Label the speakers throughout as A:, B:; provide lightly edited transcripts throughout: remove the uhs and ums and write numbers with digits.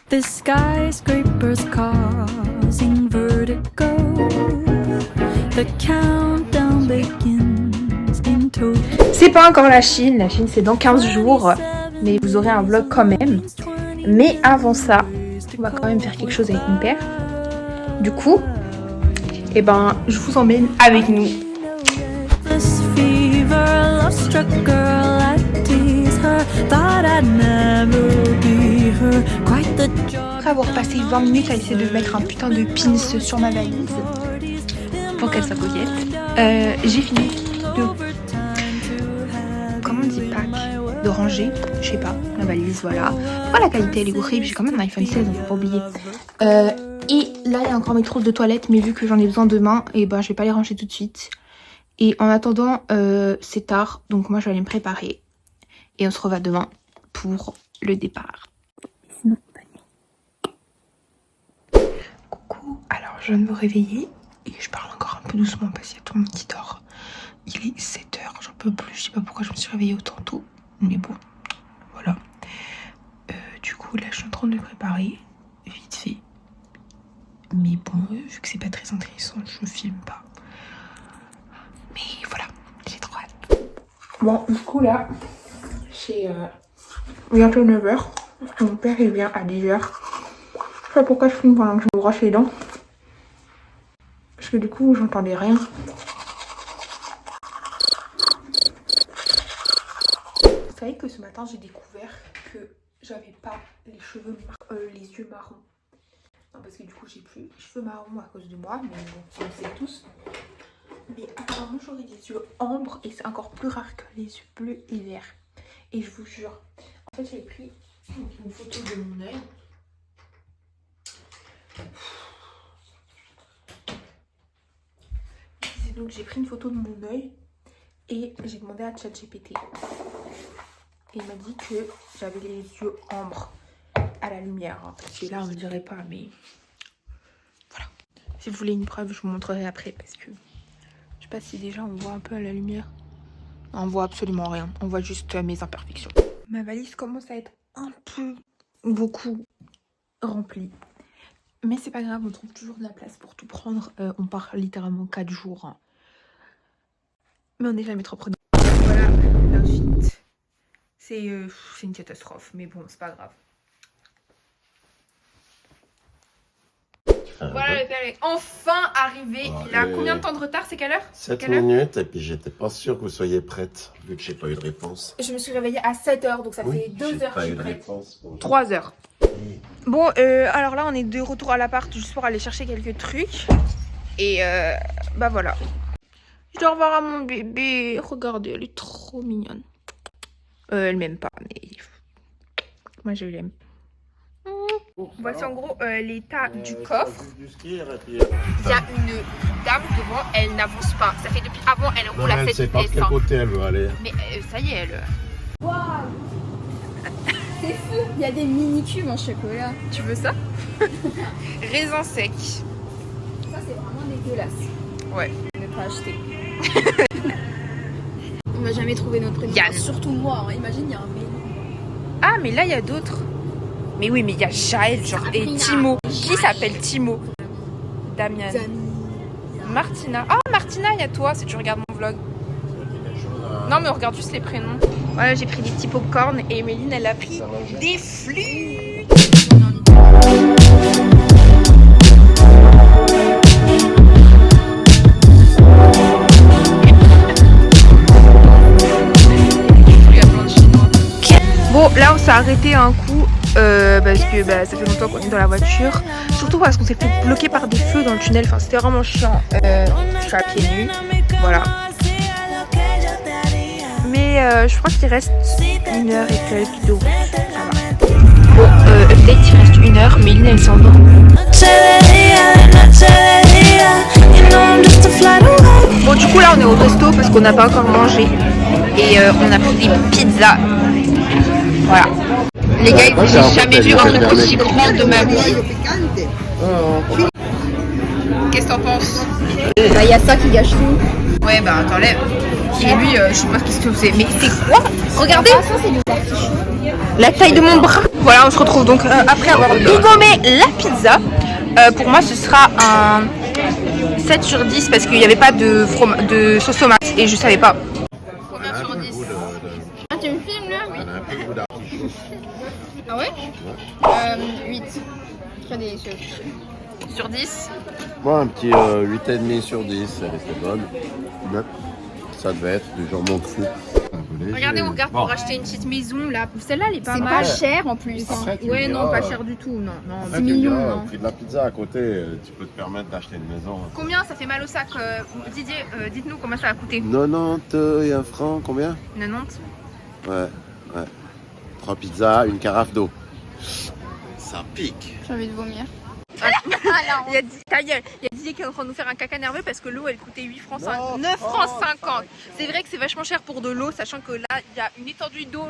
A: The skyscrapers causing vertigo. The countdown begins in Tokyo.
B: C'est pas encore la Chine c'est dans 15 jours, mais vous aurez un vlog quand même. Mais avant ça, on va quand même faire quelque chose avec mon père. Du coup, eh ben, je vous emmène avec nous. Après avoir passé 20 minutes à essayer de mettre un putain de pins sur ma valise pour qu'elle soit coquette, j'ai fini de... Comment on dit pack? De ranger, je sais pas, la valise, voilà. Pourquoi la qualité elle est horrible? J'ai quand même un iPhone 16, donc faut pas oublier. Et là il y a encore mes trousses de toilette, mais vu que j'en ai besoin demain, et ben je vais pas les ranger tout de suite. Et en attendant, c'est tard, donc moi je vais aller me préparer. Et on se revoit demain pour le départ. Coucou, alors je viens de me réveiller et je parle encore un peu doucement parce qu'il y a tout le monde qui dort. Il est 7h, j'en peux plus, je sais pas pourquoi je me suis réveillée autant tôt, mais bon, voilà. Du coup là je suis en train de me préparer, vite fait. Mais bon, vu que c'est pas très intéressant, je filme pas. Mais voilà, j'ai trop hâte. Bon, du coup là, c'est bientôt 9h. Mon père il vient à 10h. Je sais pas pourquoi je filme pendant que je me brosse les dents. Parce que du coup, j'entendais rien. Vous savez que ce matin, j'ai découvert que j'avais pas les cheveux, les yeux marrons. Non, parce que du coup, j'ai plus les cheveux marrons à cause de moi, mais bon, on le sait tous. Mais apparemment, j'aurais des yeux ambre et c'est encore plus rare que les yeux bleus et verts. Et je vous jure, en fait, j'ai pris une photo de mon œil. Donc j'ai pris une photo de mon œil et j'ai demandé à ChatGPT. Et il m'a dit que j'avais les yeux ambre à la lumière. Parce que là on ne dirait pas, mais voilà. Si vous voulez une preuve, je vous montrerai après parce que je sais pas si déjà on voit un peu à la lumière. On voit absolument rien. On voit juste mes imperfections. Ma valise commence à être un peu beaucoup remplie. Mais c'est pas grave, on trouve toujours de la place pour tout prendre. On part littéralement 4 jours. Hein. Mais on n'est jamais trop prenant. Voilà, l'outfit. C'est une catastrophe, mais bon, c'est pas grave. Voilà, le père est enfin arrivé. Il a combien de temps de retard? C'est quelle heure?
C: 7 minutes, et puis j'étais pas sûre que vous soyez prête, vu que j'ai pas eu de réponse.
B: Je me suis réveillée à 7h, donc ça fait 2 heures.
C: Pas eu de réponse. Bon.
B: 3 heures. Bon, alors là, on est de retour à l'appart juste pour aller chercher quelques trucs. Et bah voilà. Je dois revoir à mon bébé. Regardez, elle est trop mignonne. Elle m'aime pas, mais moi je l'aime. Voici en gros l'état du coffre. Il y a une dame devant, elle n'avance pas. Ça fait depuis avant, elle roule à 7 vitesses.
C: Elle sait pas de quel côté elle veut aller.
B: Mais ça y est, elle...
D: Waouh, c'est fou, il y a des mini cubes en chocolat.
B: Tu veux ça? Raisin sec.
D: Ça c'est vraiment dégueulasse.
B: Ouais.
D: Ne pas acheter. On va jamais trouver notre prénom.
B: Yann.
D: Surtout moi, hein. Imagine il y a un menu.
B: Ah mais là il y a d'autres. Mais oui mais il y a Jaël genre et Timo. Qui s'appelle Timo? Damian. Martina. Ah Martina, il y a toi si tu regardes mon vlog. Non mais on regarde juste les prénoms. Voilà, j'ai pris des petits popcorn et Méline elle a pris des flûtes. Bon là on s'est arrêté un coup parce que bah, ça fait longtemps qu'on est dans la voiture. Surtout parce qu'on s'est fait bloquer par des feux dans le tunnel. Enfin c'était vraiment chiant. Je suis à pieds nus. Voilà. Mais je crois qu'il reste 1 heure et quelques de route. Ça va. Bon, update, il reste 1 heure, mais Lynn elle s'endort. Bon, du coup là on est au resto parce qu'on n'a pas encore mangé. Et on a pris des pizzas. Voilà. Les gars, j'ai jamais vu un truc aussi grand de ma vie. Qu'est-ce que t'en penses?
D: Bah, il y a ça qui gâche tout.
B: Ouais, bah t'enlèves. Et lui, je sais pas ce que c'est. Mais c'est quoi? Regardez
D: Ça, c'est des artichauts.
B: la taille de mon bras. Voilà, on se retrouve donc après avoir dégommé la pizza. Pour moi, ce sera un 7 sur 10 parce qu'il n'y avait pas de sauce tomate et je savais pas. Combien sur 10?
D: Ah, tu me filmes là? Oui.
C: Elle a un peu le goût d'artichaut.
D: Ah ouais? 8. Très délicieux.
B: Sur 10?
C: Moi, un petit 8,5 sur 10. Elle était bonne. Ouais. Ça devait être du jambon de fou.
B: Regardez, on regarde pour acheter une petite maison là. Celle-là, elle est pas
D: C'est
B: mal.
D: pas cher en plus. Hein.
C: Après, tu
B: Ouais,
C: me
B: non,
C: diras,
B: pas cher du tout. Non, non.
C: après,
D: 10
C: tu me
D: millions,
C: diras,
D: non.
C: au prix de la pizza à côté, tu peux te permettre d'acheter une maison.
B: Combien ça fait mal au sac Didier, dites-nous combien ça va coûter.
C: 90 et un franc, combien?
B: 90.
C: Ouais. 3 pizzas, une carafe d'eau. Ça pique.
D: J'ai envie de vomir.
B: Il y a Didier qui est en train de nous faire un caca nerveux parce que l'eau elle coûtait 8 francs 50, 9 francs 50. C'est vrai que c'est vachement cher pour de l'eau, sachant que là il y a une étendue d'eau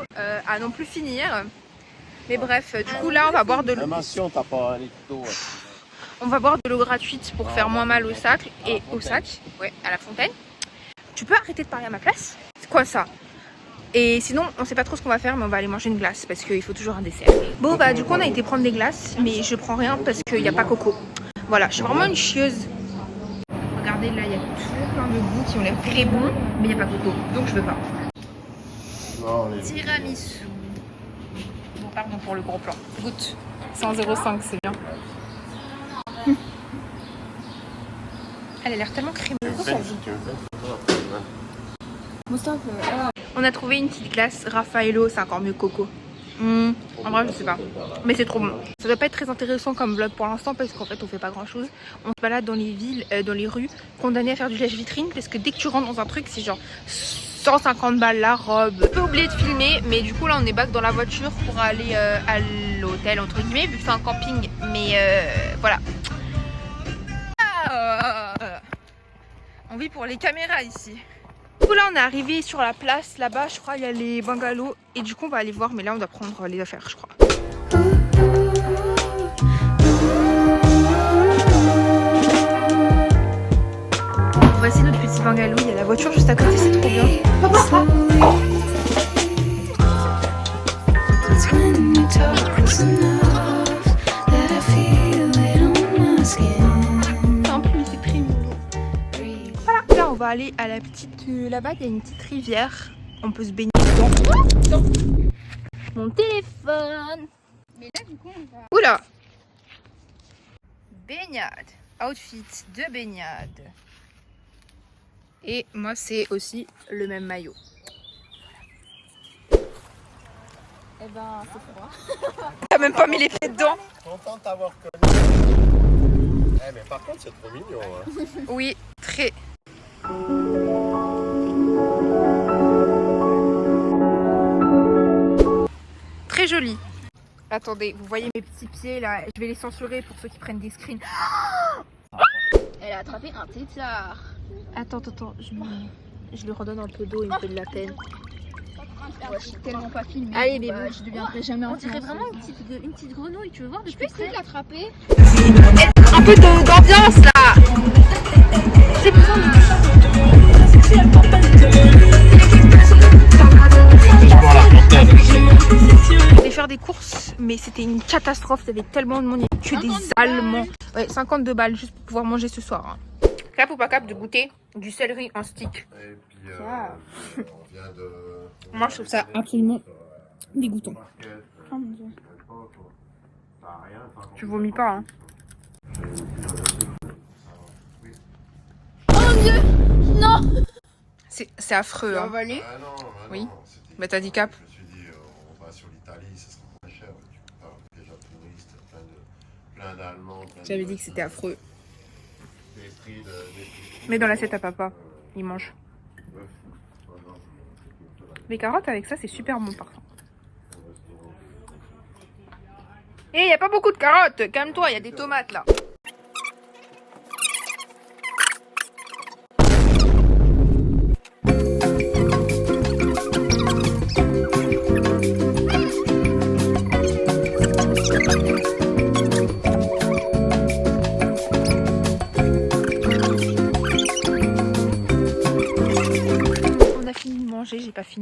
B: à non plus finir. Mais bref, du coup là on va boire de l'eau.
C: Même si on t'a pas un litre d'eau.
B: On va boire de l'eau gratuite pour faire moins mal au sac et au sac, ouais, à la fontaine. Tu peux arrêter de parler à ma place? C'est quoi ça? Et sinon, on sait pas trop ce qu'on va faire, mais on va aller manger une glace parce qu'il faut toujours un dessert. Bon, bah, du coup, on a été prendre des glaces, mais je prends rien parce qu'il n'y a pas Coco. Voilà, je suis vraiment une chieuse. Regardez, là, il y a toujours plein de goûts qui ont l'air très bons, mais il n'y a pas Coco, donc je veux pas. Tiramisu. Bon, pardon pour le gros plan. Goûte. 100,05, c'est bien. Elle a l'air tellement crémeuse. On a trouvé une petite glace Raffaello, c'est encore mieux que Coco. En vrai, je sais pas. Mais c'est trop bon. Ça doit pas être très intéressant comme vlog pour l'instant parce qu'en fait, on fait pas grand chose. On se balade dans les villes, dans les rues, condamné à faire du lèche-vitrine parce que dès que tu rentres dans un truc, c'est genre 150 balles la robe. On peut oublier de filmer, mais du coup, là, on est back dans la voiture pour aller à l'hôtel, entre guillemets, vu que c'est un camping. Mais voilà. On vit pour les caméras ici. Du coup là on est arrivé sur la place, là-bas je crois il y a les bungalows et du coup on va aller voir mais là on doit prendre les affaires je crois. Voici notre petit bungalow, il y a la voiture juste à côté, c'est trop bien. On va aller à la petite... là-bas, il y a une petite rivière. On peut se baigner dedans. Mon téléphone.
D: Mais là, du coup, on va.
B: Oula. Baignade. Outfit de baignade. Et moi, c'est aussi le même maillot.
D: Eh ben, c'est froid.
B: T'as même pas mis les pieds dedans.
C: Content de t'avoir connu. Eh, mais par contre, c'est trop mignon. Hein.
B: Oui, très... Très joli. Attendez, vous voyez mes petits pieds là, je vais les censurer pour ceux qui prennent des screens.
D: Elle a attrapé un tétard.
B: Attends, je lui redonne un peu d'eau, il me fait de la peine.
D: Ouais, je suis tellement pas filmée.
B: Allez, bébé.
D: Je deviendrai jamais
B: On dirait
D: influenceuse.
B: vraiment une petite grenouille, tu veux voir de
D: Je peux essayer de l'attraper.
B: Un peu d'ambiance là. J'ai besoin Je vais faire des courses, mais c'était une catastrophe. Il y avait tellement de monde, il y avait que des Allemands. Ouais, 52 balles juste pour pouvoir manger ce soir. Hein. Cap ou pas cap de goûter du céleri en stick.
C: Et puis, on vient de...
B: Moi, je trouve ça absolument dégoûtant.
D: Oh mon dieu.
B: Tu vomis pas, hein.
D: Oh mon dieu. Non.
B: C'est affreux, hein.
D: Avalé.
C: Ah non,
B: Oui.
C: non, c'était-
B: Bah, t'as dit cap.
C: Je me suis dit, on va sur l'Italie, ça sera moins cher. Tu peux pas, déjà touriste, plein d'Allemands.
B: J'avais dit que c'était affreux.
C: Des
B: Mets dans l'assiette à papa, il mange. Les carottes avec ça, c'est super bon par contre. Et y a pas beaucoup de carottes, calme-toi, y a des tomates là.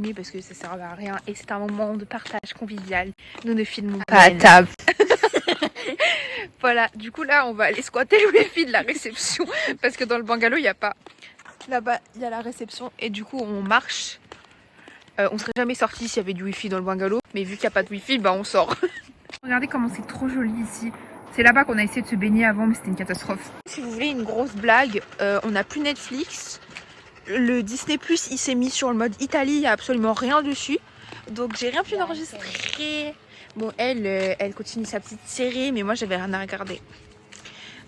B: filmer parce que ça sert à rien et c'est un moment de partage convivial. Nous ne filmons pas à table. Voilà, du coup là on va aller squatter le wifi de la réception parce que dans le bungalow il n'y a pas. Là-bas il y a la réception et du coup on marche. On serait jamais sorti s'il y avait du wifi dans le bungalow, mais vu qu'il n'y a pas de wifi, bah on sort. Regardez comment c'est trop joli ici. C'est là-bas qu'on a essayé de se baigner avant, mais c'était une catastrophe. Si vous voulez une grosse blague, on n'a plus Netflix. Le Disney Plus il s'est mis sur le mode Italie, il n'y a absolument rien dessus. Donc j'ai rien pu enregistrer. Bon, elle continue sa petite série, mais moi j'avais rien à regarder.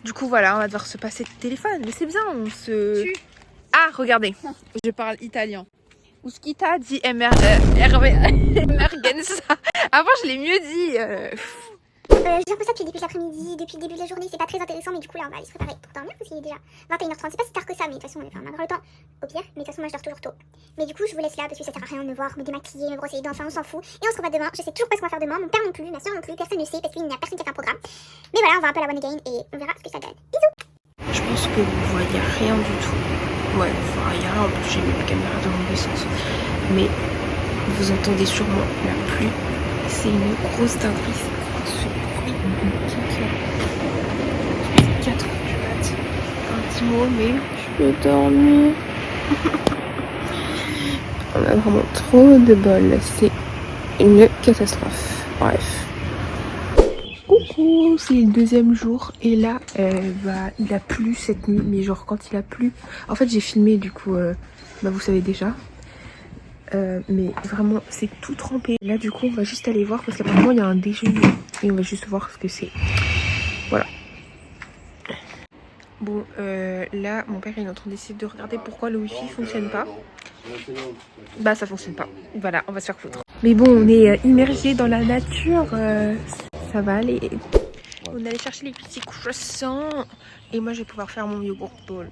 B: Du coup voilà, on va devoir se passer de téléphone. Mais c'est bien, on se... Ah, regardez, je parle italien. Uskita dit emergenza. Avant je l'ai mieux dit.
E: J'ai un peu ça depuis le début de l'après-midi, depuis le début de la journée, c'est pas très intéressant, mais du coup là on va aller se préparer pour dormir parce qu'il est déjà 21h30, c'est pas si tard que ça, mais de toute façon on va avoir le temps au pire, mais de toute façon moi je dors toujours tôt. Mais du coup je vous laisse là parce que ça sert à rien de me voir, me démaquiller, me brosser les dents, enfin on s'en fout. Et on se revoit demain, je sais toujours pas ce qu'on va faire demain, mon père non plus, ma soeur non plus, personne ne sait parce qu'il n'y a personne qui a fait un programme. Mais voilà, on va un peu à la one again et on verra ce que ça donne. Bisous.
B: Je pense que vous voyez rien du tout. Ouais, enfin il y a rien, en plus j'ai mis la caméra dans le mauvais sens. Mais vous entendez sûrement la pluie, c'est une grosse dinguerie. Ce bruit, 4 heures du mat. Un petit mot, mais je veux dormir. On a vraiment trop de bol, c'est une catastrophe. Bref. Coucou, c'est le deuxième jour et là il a plu cette nuit, mais genre quand il a plu, en fait j'ai filmé du coup, vous savez déjà. Mais vraiment c'est tout trempé. Là du coup on va juste aller voir parce qu'apparemment il y a un déjeuner et on va juste voir ce que c'est. Voilà. Bon là mon père il est en train d'essayer de regarder pourquoi le wifi fonctionne pas. Bah ça fonctionne pas. Voilà, on va se faire foutre. Mais bon on est immergé dans la nature, ça va aller. On allait chercher les petits croissants et moi je vais pouvoir faire mon yogourt bowl.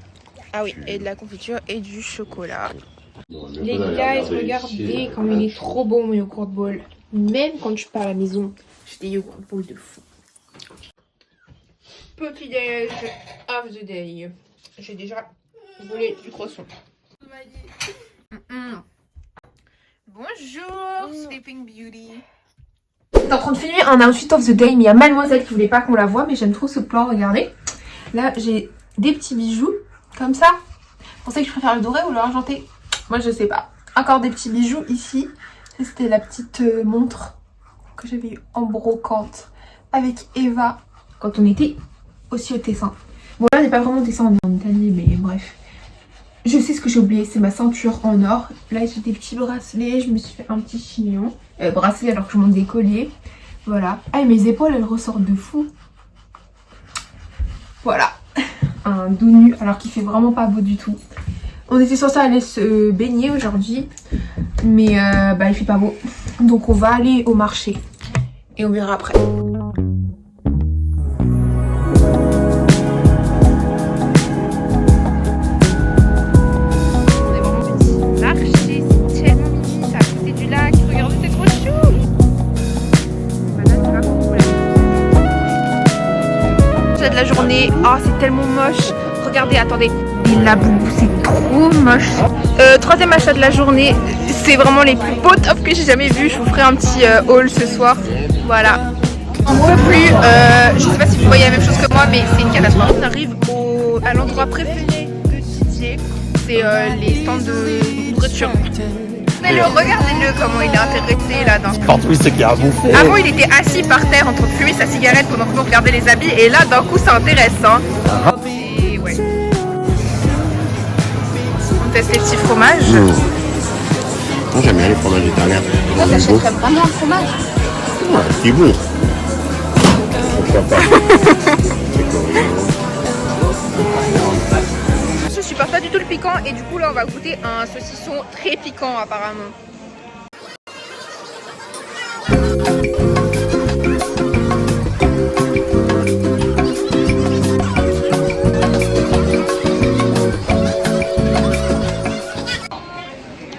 B: Ah oui, et de la confiture et du chocolat. Les gars, regardez comme il est trop bon mon yogourt bowl. Même quand je pars à la maison, j'ai des yogourt bowl de fou. Petit déj of the day. J'ai déjà volé du croissant. Bonjour, Sleeping Beauty. C'est en train de filmer un outfit of the day, mais il y a mademoiselle qui voulait pas qu'on la voie, mais j'aime trop ce plan, regardez. Là, j'ai des petits bijoux, comme ça. Vous pensez que je préfère le doré ou le argenté? Moi, je sais pas. Encore des petits bijoux ici. C'était la petite montre que j'avais eu en brocante avec Eva quand on était aussi au Tessin. Bon, là, on n'est pas vraiment au Tessin, on est en Italie, mais bref. Je sais ce que j'ai oublié, c'est ma ceinture en or. Là, j'ai des petits bracelets, je me suis fait un petit chignon. Bracelet alors que je monte des colliers. Voilà. Ah, et mes épaules, elles ressortent de fou. Voilà. Un dos nu, alors qu'il fait vraiment pas beau du tout. On était censé aller se baigner aujourd'hui, mais il fait pas beau. Donc on va aller au marché et on verra après. On est vraiment petit marché, c'est tellement mimi, c'est à côté du lac. Regardez, c'est trop chou. Voilà, c'est pas pour la de la journée. Oh, c'est tellement moche. Regardez, attendez. Et la boue, c'est trop moche. Troisième achat de la journée. C'est vraiment les plus beaux tops que j'ai jamais vus. Je vous ferai un petit haul ce soir. Voilà. On ne peut plus. Je sais pas si vous voyez la même chose que moi, mais c'est une catastrophe. On arrive à l'endroit préféré de Didier. C'est les stands de nourriture. Regardez-le comment il est intéressé là d'un coup.
C: Partout, c'est qu'il y a à bouffer.
B: Avant, il était assis par terre en train de fumer sa cigarette pendant que nous regardait les habits. Et là, d'un coup, ça intéresse. Hein. Et ouais. On teste les petits fromages.
C: Moi, j'aime bien les fromages italiens.
D: Toi, t'achèterais vraiment un fromage?
C: Ouais, c'est bon. Pourquoi pas.
B: Je supporte pas du tout le piquant et du coup là on va goûter un saucisson très piquant apparemment.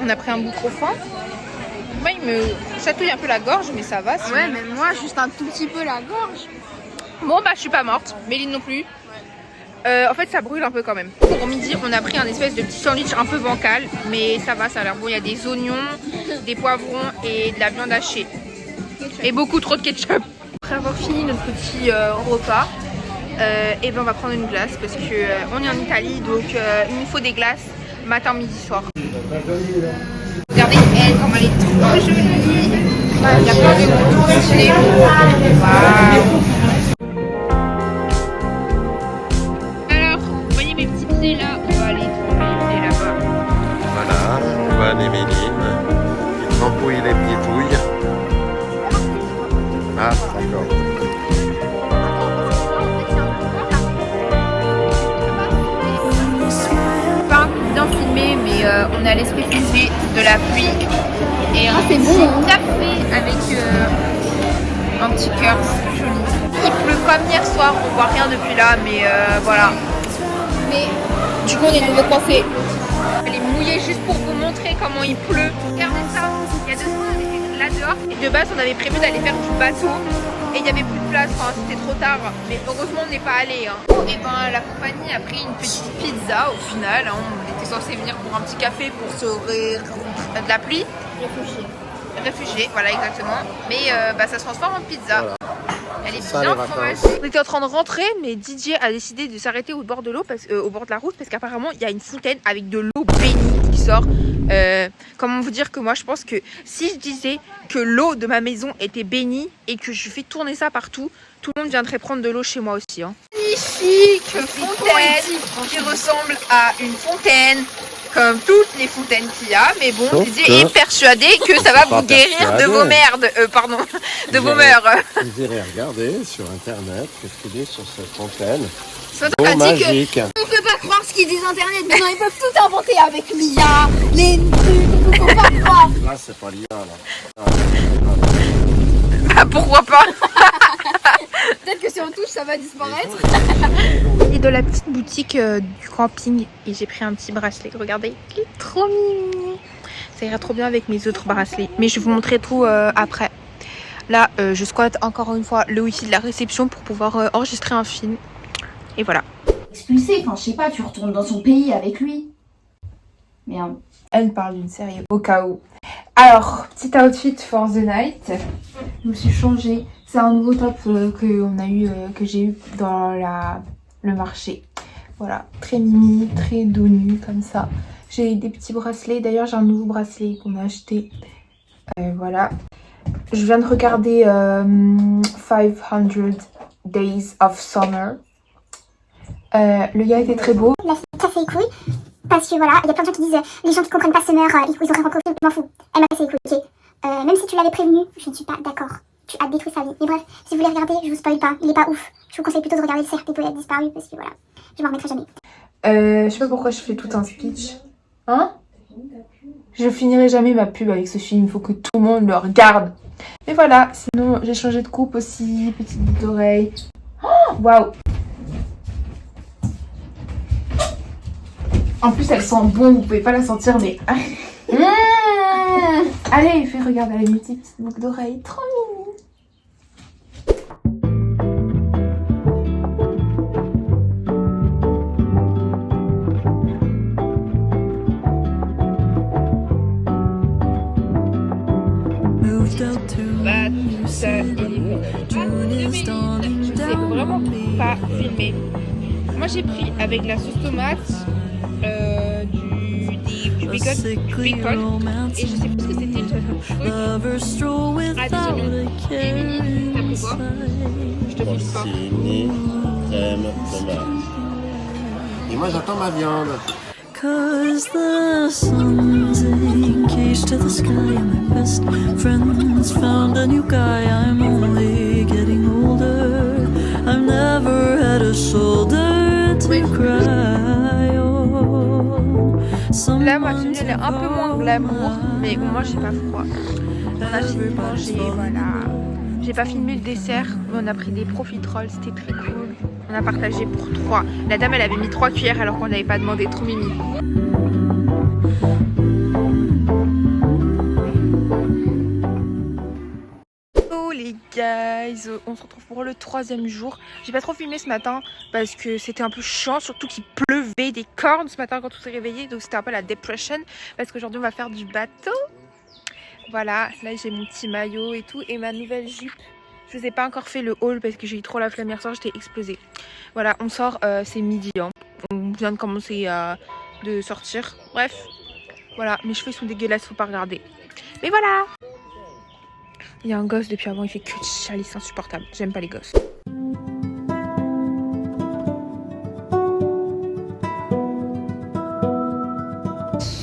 B: On a pris un bout trop fin. Moi il me chatouille un peu la gorge mais ça va.
D: Ouais, mais moi, juste un tout petit peu la gorge.
B: Bon bah je suis pas morte, Méline non plus. En fait ça brûle un peu quand même. Pour midi on a pris un espèce de petit sandwich un peu bancal, mais ça va, ça a l'air bon. Il y a des oignons, des poivrons et de la viande hachée. Et beaucoup trop de ketchup. Après avoir fini notre petit repas, et ben on va prendre une glace parce que on est en Italie, donc il nous faut des glaces matin, midi, soir. Regardez elle comme elle est trop jolie. Il y a plein de boutons stylés. Alors, vous voyez mes petits pieds là, on va aller tremper là-bas.
C: Voilà, on va à Néméline. Il trempouille les petites touilles. Ah, d'accord.
B: Pas bien filmé, mais on a l'esprit frisé de la pluie et un petit café avec un petit cœur joli. Il pleut comme hier soir, on voit rien depuis là, mais voilà. Mais du coup on est nouveau coincé. Elle est mouillée juste pour vous montrer comment il pleut. Regardez ça, il y a 2 semaines on était là dehors et de base on avait prévu d'aller faire du bateau. Et il n'y avait plus de place, enfin, c'était trop tard, mais heureusement on n'est pas allé. Hein. Et ben la compagnie a pris une petite pizza au final. Hein. On était censé venir pour un petit café pour se de la pluie. Réfugié, voilà exactement. Mais ça se transforme en pizza. Voilà. Elle est bien fromage. On était en train de rentrer, mais DJ a décidé de s'arrêter au bord de l'eau, au bord de la route, parce qu'apparemment il y a une fontaine avec de l'eau bénie qui sort. Comment vous dire que moi je pense que si je disais que l'eau de ma maison était bénie et que je fais tourner ça partout, tout le monde viendrait prendre de l'eau chez moi aussi. Hein. Magnifique fontaine qui ressemble à une fontaine. Comme toutes les fontaines qu'il y a, mais bon, DJ est persuadé que ça va vous guérir de vos merdes, de vos mœurs.
C: Vous irez regarder sur internet qu'est-ce qu'il dit sur cette fontaine.
D: On magique. On peut pas croire ce qu'ils disent internet, mais non, ils peuvent tout inventer avec l'IA, les trucs, faut pas croire.
C: Là, c'est pas l'IA, là.
B: Bah pourquoi pas.
D: Peut-être que si on touche, ça va disparaître.
B: Et de la petite boutique du camping et j'ai pris un petit bracelet. Regardez, il est trop mignon. Ça ira trop bien avec mes autres bracelets. Mais je vais vous montrer tout après. Là, je squatte encore une fois le wifi de la réception pour pouvoir enregistrer un film. Et voilà.
D: Expulsé, enfin je sais pas, tu retournes dans son pays avec lui. Merde.
B: Elle parle d'une série au cas où. Alors, petit outfit for the night. Je me suis changée. C'est un nouveau top que j'ai eu dans le marché. Voilà, très mimi, très dos nu comme ça. J'ai des petits bracelets. D'ailleurs, j'ai un nouveau bracelet qu'on a acheté. Voilà. Je viens de regarder 500 Days of Summer. Le gars était très beau.
E: La cassé les couilles. Parce que voilà, il y a plein de gens qui disent les gens qui comprennent pas Summer, ils ont rien compris, je m'en fous. Elle m'a cassé les couilles, ok. Même si tu l'avais prévenu, je ne suis pas d'accord. Tu as détruit sa vie. Mais bref, si vous voulez regarder, je vous spoil pas, il est pas ouf. Je vous conseille plutôt de regarder le cercle des poètes disparus parce que voilà, je m'en remettrai jamais.
B: Je sais pas pourquoi je fais tout un speech. Hein? Je finirai jamais ma pub avec ce film, il faut que tout le monde le regarde. Mais voilà, sinon j'ai changé de coupe aussi, petite boucle d'oreille. Waouh! En plus elle sent bon, vous pouvez pas la sentir mais... Allez, fais regarder avec mes petites boucles d'oreilles, trop mignon. Je sais vraiment pas filmer. Moi j'ai pris avec la sauce tomate, du bacon et je sais plus ce que c'était, le truc. Ah, des oignons. Et Mini, t'as pris quoi? Je te bouge pas.
C: Porcini, crème, tomate. Et moi j'attends ma viande.
A: Cause the sun's engaged to the sky and my best friends found a new guy. I'm only getting older. I've never had a shoulder to cry on.
B: Là ma tenue elle est un peu moins glamour, mais au moins j'ai pas froid. On a fini de manger, voilà. J'ai pas filmé le dessert, mais on a pris des profiteroles, c'était très cool. On a partagé pour 3. La dame elle avait mis 3 cuillères alors qu'on n'avait pas demandé, trop mimi. Hello les guys, on se retrouve pour le 3e jour. J'ai pas trop filmé ce matin parce que c'était un peu chiant, surtout qu'il pleuvait des cornes ce matin quand on s'est réveillé, donc c'était un peu la depression parce qu'aujourd'hui on va faire du bateau. Voilà, là j'ai mon petit maillot et tout et ma nouvelle jupe. Je vous ai pas encore fait le haul parce que j'ai eu trop la flemme hier soir, j'étais explosée. Voilà, on sort, c'est midi, hein. On vient de commencer de sortir. Bref, voilà, mes cheveux sont dégueulasses, faut pas regarder. Mais voilà. Il y a un gosse depuis avant, il fait que chialer, c'est insupportable. J'aime pas les gosses.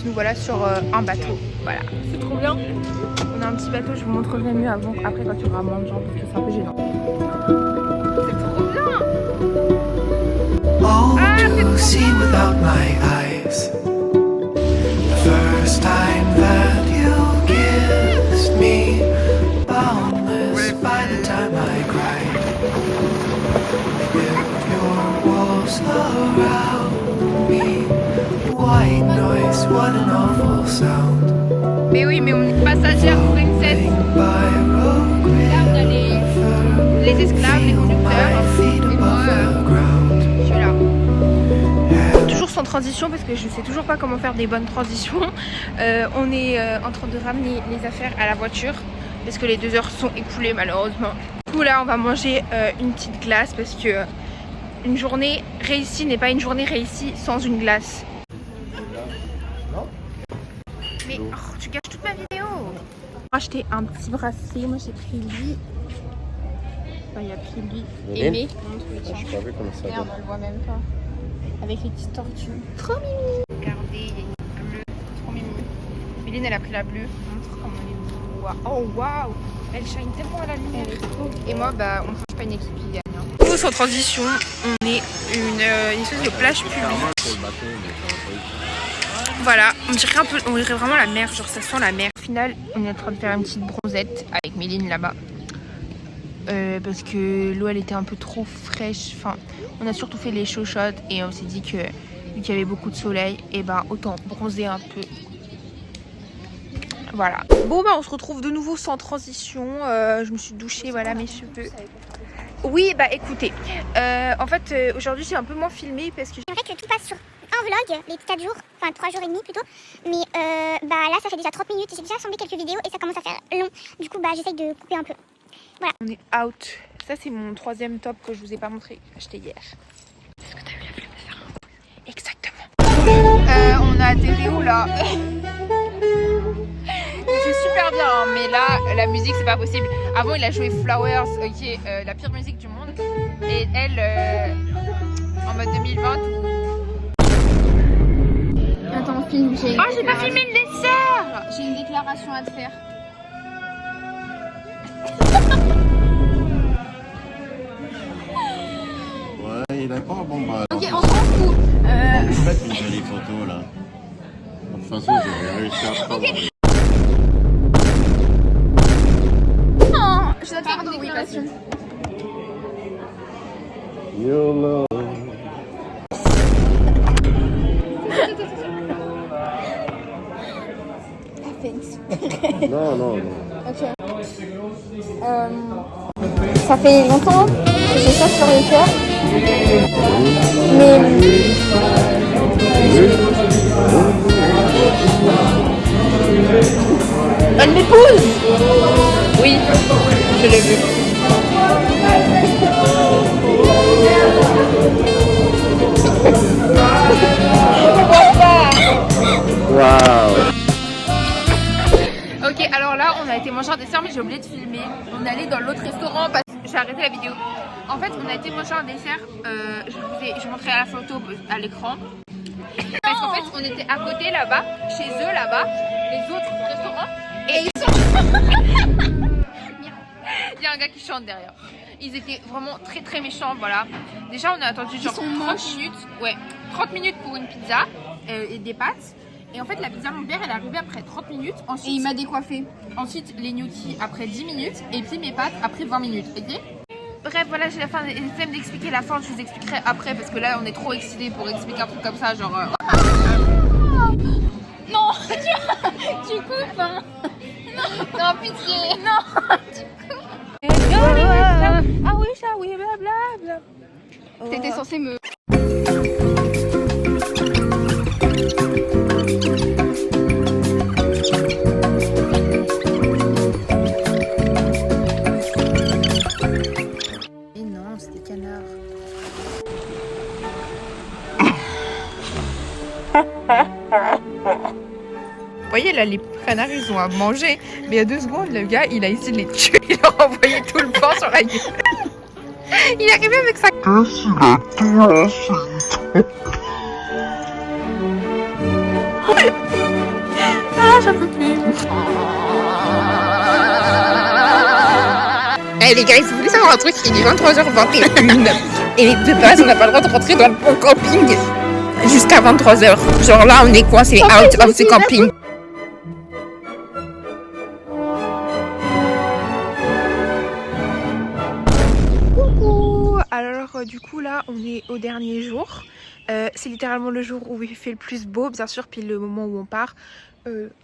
B: Nous voilà sur un bateau. Voilà, c'est trop bien. On a un petit bateau, je vous montrerai mieux avant. Après quand tu auras moins de gens parce que c'est un peu gênant. C'est trop bien.
F: All to see without my eyes. The first time that you kissed me, boundless by the time I cried. Build your walls around me. White noise, what an awful sound.
B: Mais oui, mais on est passagère princesse. Là, on a les esclaves, les conducteurs. Et moi, je suis là. Toujours sans transition parce que je sais toujours pas comment faire des bonnes transitions. On est en train de ramener les affaires à la voiture parce que les 2 heures sont écoulées malheureusement. Du coup, là, on va manger une petite glace parce que une journée réussie n'est pas une journée réussie sans une glace. Mais oh, tu gâches toute ma vidéo. J'ai acheté un petit bracelet, moi j'ai pris lui. Enfin, il y a pris lui. Aimé.
C: Je n'ai pas vu comment ça
B: Merde, on le voit même pas. Avec les petites tortues. Trop mimi. Regardez, il y a une bleue. Trop mimi. Méline, elle a pris la bleue. Montre comment elle est. Wow. Oh waouh. Elle shine tellement à la lumière. Et moi, bah, on ne change pas une équipe qui gagne. Hein. Tous en transition, on est une espèce de plage publique. Voilà, on dirait vraiment la mer, genre ça sent la mer. Au final, on est en train de faire une petite bronzette avec Méline là-bas. Parce que l'eau elle était un peu trop fraîche. Enfin, on a surtout fait les chochottes et on s'est dit que vu qu'il y avait beaucoup de soleil, et ben autant bronzer un peu. Voilà. Bon bah on se retrouve de nouveau sans transition. Je me suis douchée, voilà mes cheveux. Oui, bah écoutez, en fait aujourd'hui j'ai un peu moins filmé parce que...
E: J'aimerais que tout passe sur un vlog, les 4 jours, enfin 3 jours et demi plutôt. Mais bah là ça fait déjà 30 minutes, j'ai déjà assemblé quelques vidéos et ça commence à faire long. Du coup bah j'essaye de couper un peu. Voilà.
B: On est out. Ça c'est mon 3e top que je vous ai pas montré, acheté hier. Est-ce que t'as eu la flemme de faire un pause? Exactement. On a atterri où là? Je suis super bien, hein, mais là la musique c'est pas possible. Avant il a joué Flowers, qui est la pire musique du monde. Et elle, en mode 2020.
D: Attends, filme,
B: Oh, j'ai pas filmé le dessert!
D: J'ai une déclaration à te faire.
C: Ouais, il a pas un bon bras.
D: Ok, on s'en fout.
C: En fait, une jolie photo là. De toute façon, je vais réussir à prendre.
D: Non, je dois te faire une déclaration.
C: YOLO. Non, non, non.
D: Ok. Ça fait longtemps que j'ai ça sur le cœur. Mais...
B: Elle m'épouse! Oui, je l'ai vu.
C: Waouh.
B: Ok, alors là, on a été manger un dessert, mais j'ai oublié de filmer. On est allé dans l'autre restaurant parce que j'ai arrêté la vidéo. En fait, on a été manger un dessert. Je montrerai à la photo à l'écran. Parce qu'en fait, on était à côté là-bas, chez eux là-bas, les autres restaurants. Et ils sont. Il y a un gars qui chante derrière. Ils étaient vraiment très très méchants, voilà. Déjà, on a attendu genre 30 minutes. Ouais, 30 minutes pour une pizza et des pâtes. Et en fait, la pizza mon père, elle est arrivée après 30 minutes. Ensuite,
D: Et il m'a décoiffé.
B: Ensuite, les gnocchis après 10 minutes. Et puis mes pâtes après 20 minutes. Ok. Bref, voilà, j'ai la fin d'expliquer la fin. Je vous expliquerai après parce que là, on est trop excités pour expliquer un truc comme ça. Genre.
D: Non, tu coupes, hein. Non, pitié.
B: Non, tu coupes.
D: T'étais censé me...
B: Mais non, c'est des canards. Vous voyez là, les canards ils ont à manger, mais il y a 2 secondes, le gars il a essayé de les tuer, il leur a envoyé tout le pain sur la gueule. Il est arrivé avec sa... Ah, j'en peux plus. Eh les gars, si vous voulez savoir un truc, il est 23h21. Et de base, on n'a pas le droit de rentrer dans le bon camping jusqu'à 23h. Genre là, on est coincé out of the camping. Coucou. Alors du coup là, on est au dernier jour. C'est littéralement le jour où il fait le plus beau, bien sûr, puis le moment où on part.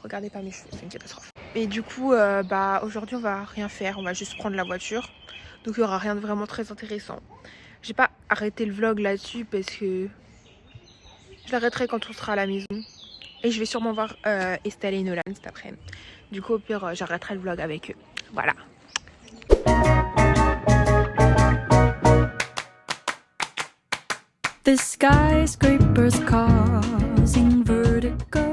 B: Regardez pas mes cheveux, c'est une catastrophe. Et du coup, bah aujourd'hui on va rien faire, on va juste prendre la voiture. Donc il n'y aura rien de vraiment très intéressant. J'ai pas arrêté le vlog là-dessus parce que je l'arrêterai quand on sera à la maison. Et je vais sûrement voir Estelle et Nolan cet après-midi. Du coup au pire j'arrêterai le vlog avec eux. Voilà.
A: The skyscrapers causing vertigo.